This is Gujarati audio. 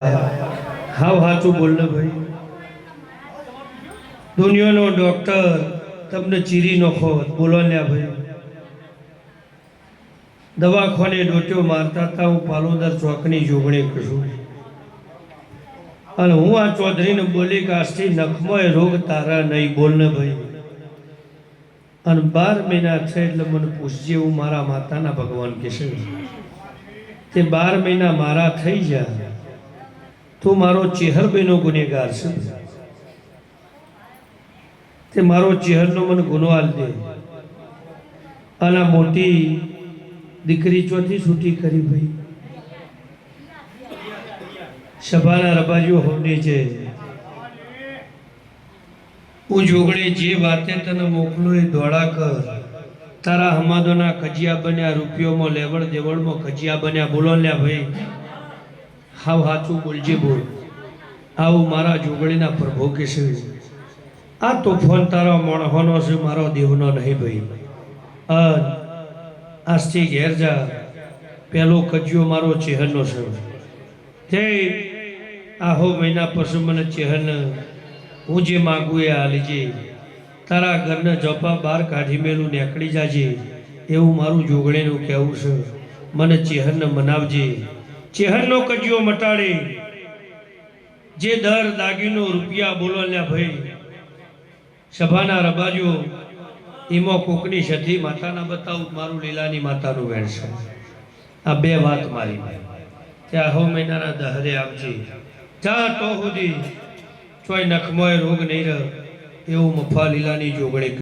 हाव हाचू बोलने भाई दुनिया नो डॉक्टर तमने चीरी नखो बोलो ल्या भाई दवाखाने डोट्यो मारता था हूँ पालोदर चौकनी जोगणी करूँ और हूँ आ चौधरी ने बोली कि आस्ती नखमोय रोग तारा नहीं बोलने भाई और 12 महीना थे એટલે મને પૂછજે હું મારા માતાના ભગવાન કહેશે તે 12 મહિના મારા થઈ જા તો મારો ચેહરબેનો ગુનેગાર છે તે મારો ચેહરનો મને ગુનો આલ દે આના મોટી દીકરી ચોથી છૂટી કરી ભાઈ સભાના રબાજીઓ હોંડે છે હું જોગણે જે વાતે તને મોકલો એ દોડા કર તારા હમાદોના કજિયા બન્યા રૂપિયોમાં લેવડ દેવડમાં કજિયા બન્યા બોલો લ્યા ભાઈ હાવ હાચું બોલજે બોલ આવું મારા જોગણીના પ્રભુ કહેશે આ તોફાન તારા મોણહોનો છે મારો દેવનો નહીં ભાઈ આજથી ઘેર જા પહેલો કજિયો મારો ચેહરનો છે તે આહો મહિના પછી મને ચેહરને હું જે માગું એ હાલીજે તારા ઘરને જપા બહાર કાઢી મેલું નીકળી જાજે એવું મારું જોગણીનું કહેવું છે મને ચેહરને મનાવજે ચેહરનો કજિયો મટાડે જે દર દાગીનો રૂપિયા બોલોલ્યા ભાઈ સભાના રબાજો એમાં કોકની સધી માતાના બતાવું મારું લીલાની માતાનું વેણ છે આ બે વાત મારી તે આહો મહિનાના દહરે આવજે જા તો સુધી ચોય નખમોય રોગ નહીં રહે એવું મફા લીલાની જોગણી